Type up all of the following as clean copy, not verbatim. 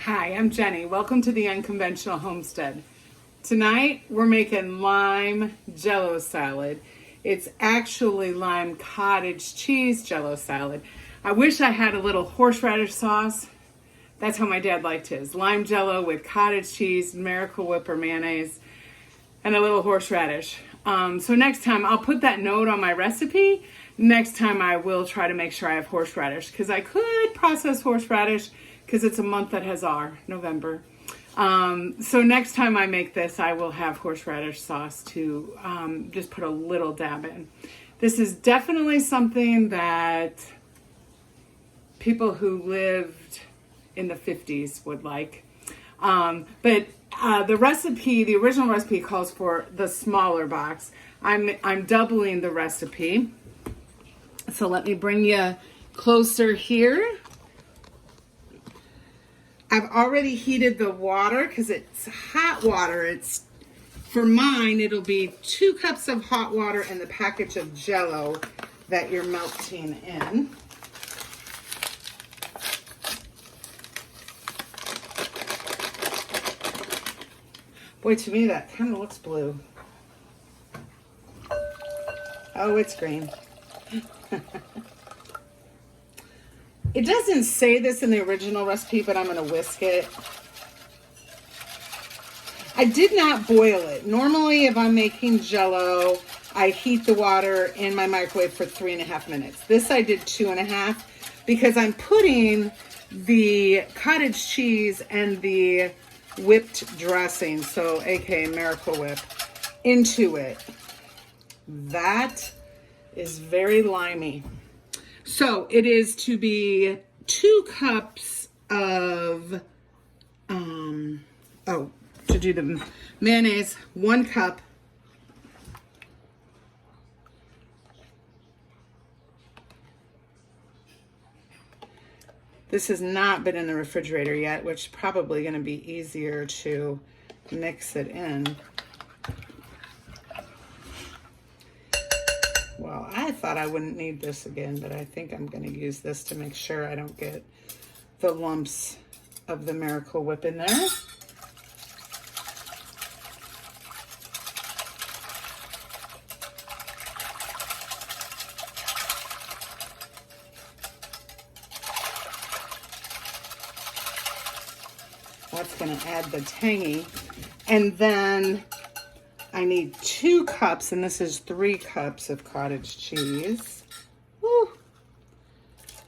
Hi, I'm Jenny. Welcome to the Unconventional Homestead. Tonight we're making lime Jello salad. It's actually lime cottage cheese Jello salad. I wish I had a little horseradish sauce. That's how my dad liked his. Lime Jello with cottage cheese, Miracle Whip or mayonnaise, and a little horseradish. So next time I'll put that note on my recipe. Next time I will try to make sure I have horseradish, because I could process horseradish because it's a month that has R, November. So next time I make this, I will have horseradish sauce to just put a little dab in. This is definitely something that people who lived in the 50s would like. But the recipe, the original recipe calls for the smaller box. I'm doubling the recipe. So let me bring you closer here. I've already heated the water because it's hot water. For mine, it'll be 2 cups of hot water and the package of Jello that you're melting in. Boy, to me that kind of looks blue. Oh, it's green. It doesn't say this in the original recipe, but I'm going to whisk it. I did not boil it. Normally, if I'm making Jello, I heat the water in my microwave for 3.5 minutes. This I did 2.5 because I'm putting the cottage cheese and the whipped dressing, so aka Miracle Whip, into it. That is very limey. So it is to be 2 cups of, to do the mayonnaise, 1 cup. This has not been in the refrigerator yet, which is probably going to be easier to mix it in. Well, I thought I wouldn't need this again, but I think I'm going to use this to make sure I don't get the lumps of the Miracle Whip in there. That's going to add the tangy. And then I need 2 cups, and this is 3 cups of cottage cheese. Woo!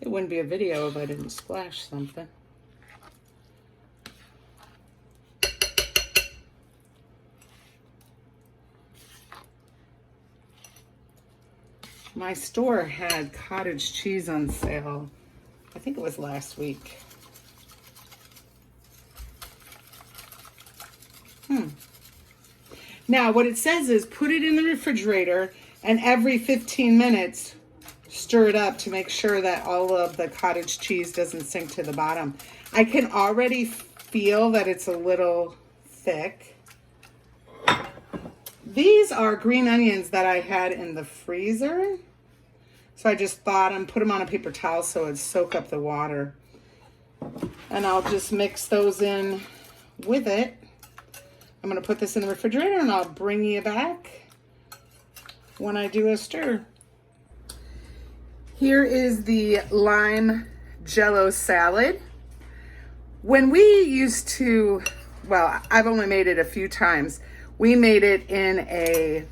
It wouldn't be a video if I didn't splash something. My store had cottage cheese on sale. I think it was last week. Now, what it says is put it in the refrigerator and every 15 minutes stir it up to make sure that all of the cottage cheese doesn't sink to the bottom. I can already feel that it's a little thick. These are green onions that I had in the freezer. So I just thought I'd put them on a paper towel so it'd soak up the water. And I'll just mix those in with it. I'm going to put this in the refrigerator and I'll bring you back when I do a stir. Here is the lime Jello salad. When we used to, well, I've only made it a few times. We made it in a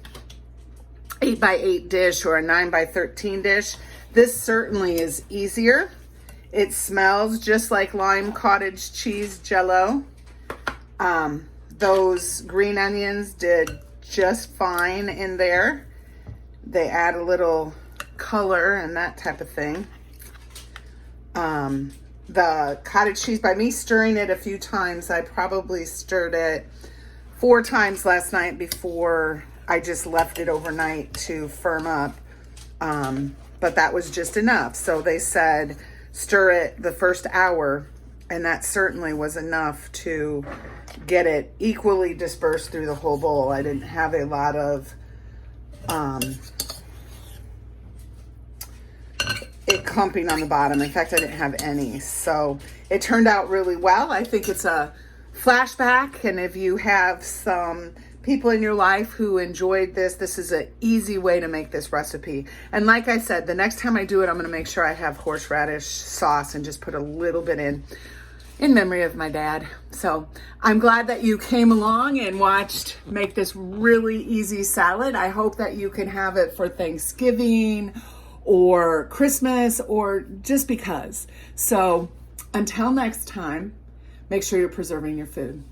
8x8 dish or a 9x13 dish. This certainly is easier. It smells just like lime cottage cheese Jello. Those green onions did just fine in there. They add a little color and that type of thing. The cottage cheese, by me stirring it a few times, I probably stirred it 4 times last night before I just left it overnight to firm up. But that was just enough. So they said stir it the first hour, and that certainly was enough to get it equally dispersed through the whole bowl. I didn't have a lot of it clumping on the bottom. In fact, I didn't have any. So it turned out really well. I think it's a flashback. And if you have some people in your life who enjoyed this, this is an easy way to make this recipe. And like I said, the next time I do it, I'm going to make sure I have horseradish sauce and just put a little bit in memory of my dad. So I'm glad that you came along and watched make this really easy salad. I hope that you can have it for Thanksgiving or Christmas or just because. So until next time, make sure you're preserving your food.